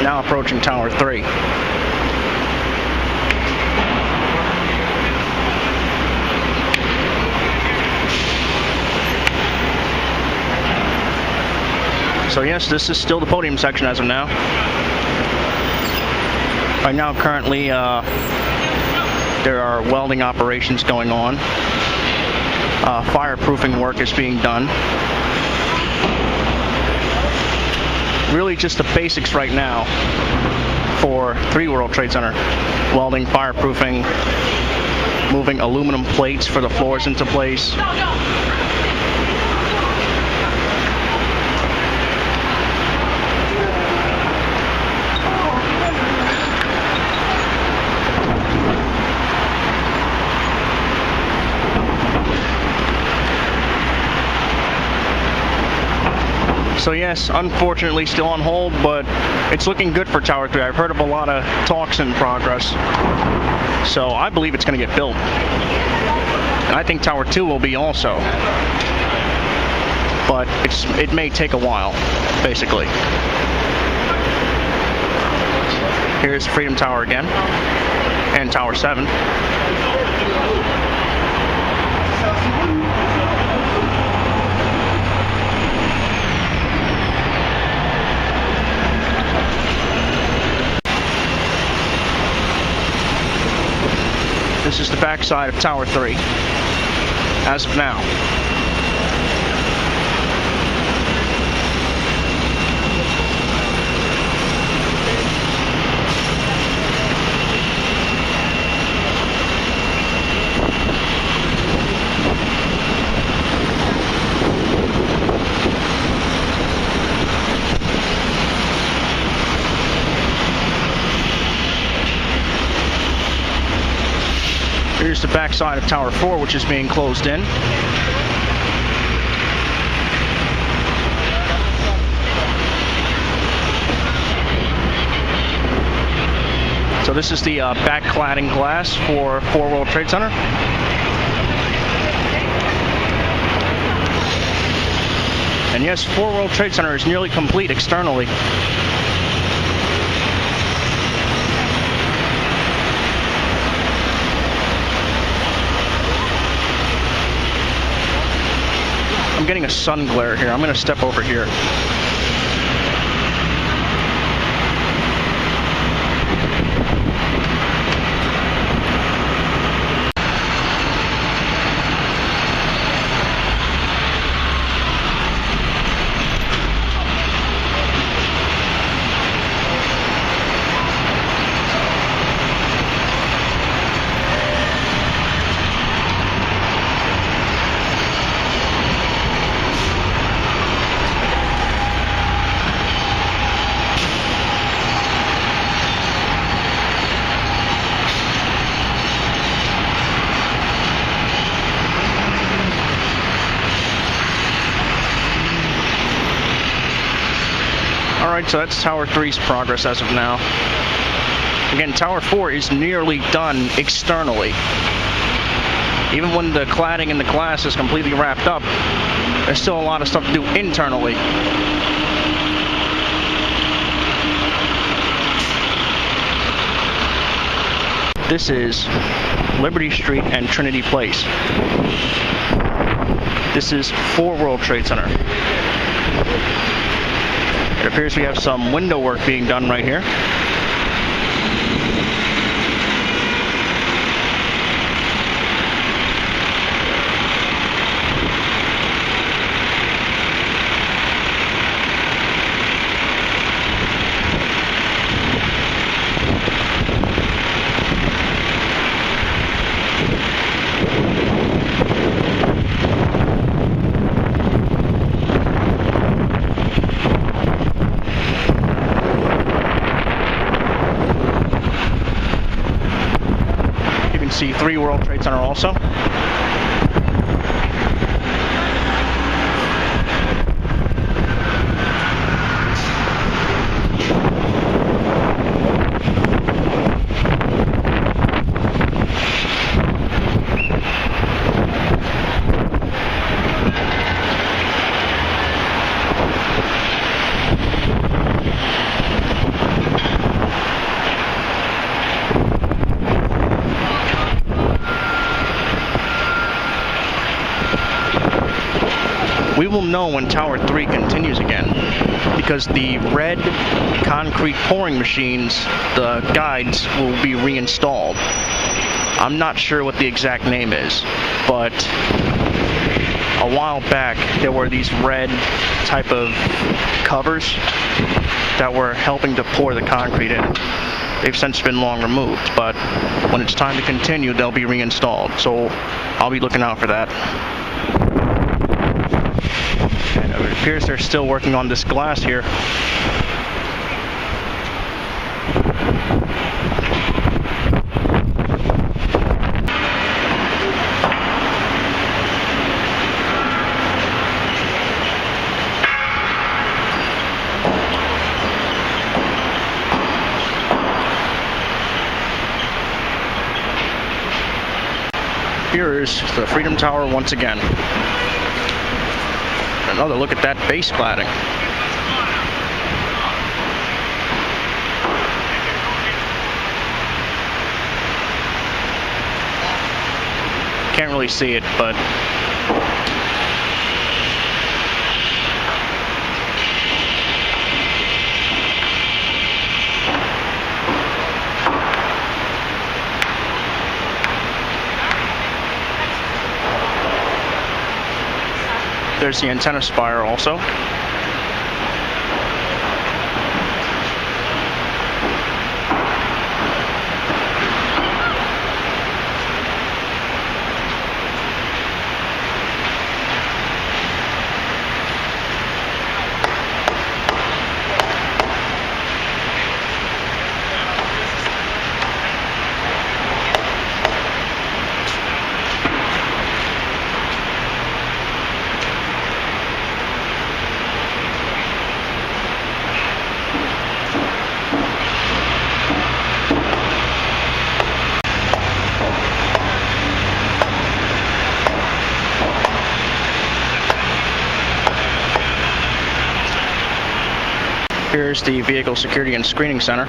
Now approaching Tower 3. So yes, this is still the podium section as of now. Right now, currently, there are welding operations going on. Fireproofing work is being done. Really just the basics right now for 3 World Trade Center. Welding, fireproofing, moving aluminum plates for the floors into place. So yes, unfortunately still on hold, but it's looking good for Tower 3. I've heard of a lot of talks in progress. So I believe it's going to get built. And I think Tower 2 will be also. But it may take a while, basically. Here's Freedom Tower again. And Tower 7. This is the back side of Tower 3, as of now. Here's the back side of Tower 4, which is being closed in. So this is the back cladding glass for 4 World Trade Center. And yes, 4 World Trade Center is nearly complete externally. I'm getting a sun glare here. I'm going to step over here. Alright, so that's Tower 3's progress as of now. Again, Tower 4 is nearly done externally. Even when the cladding and the glass is completely wrapped up, there's still a lot of stuff to do internally. This is Liberty Street and Trinity Place. This is 4 World Trade Center. It appears we have some window work being done right here. See 3 World Trade Center also. will know when Tower 3 continues again, because the red concrete pouring machines, the guides, will be reinstalled. I'm not sure what the exact name is, but a while back there were these red type of covers that were helping to pour the concrete in. They've since been long removed, but when it's time to continue, they'll be reinstalled. So I'll be looking out for that. And it appears they're still working on this glass here. Here is the Freedom Tower once again. Another look at that base cladding. Can't really see it, but there's the antenna spire also. Here's the Vehicle Security and Screening Center.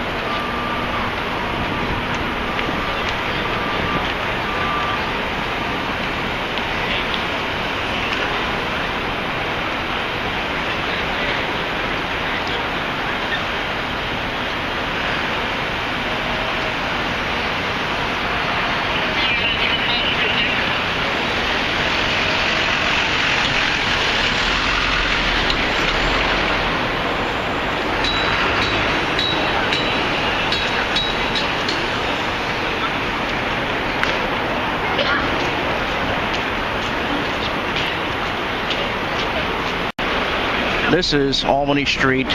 This is Albany Street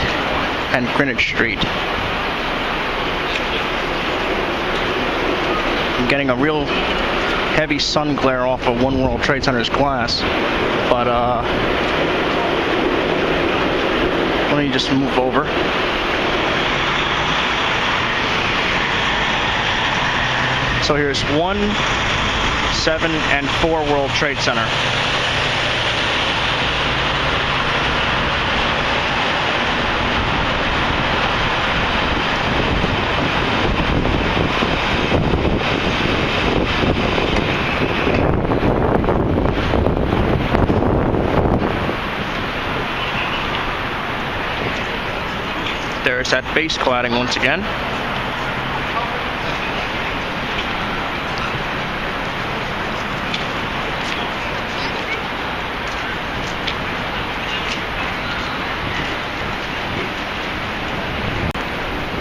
and Greenwich Street. I'm getting a real heavy sun glare off of One World Trade Center's glass, but let me just move over. So here's 1, 7, and 4 World Trade Center. There's that base cladding once again.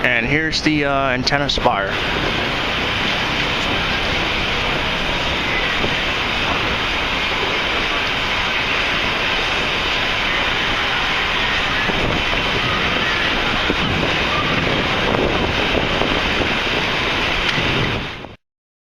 And here's the antenna spire.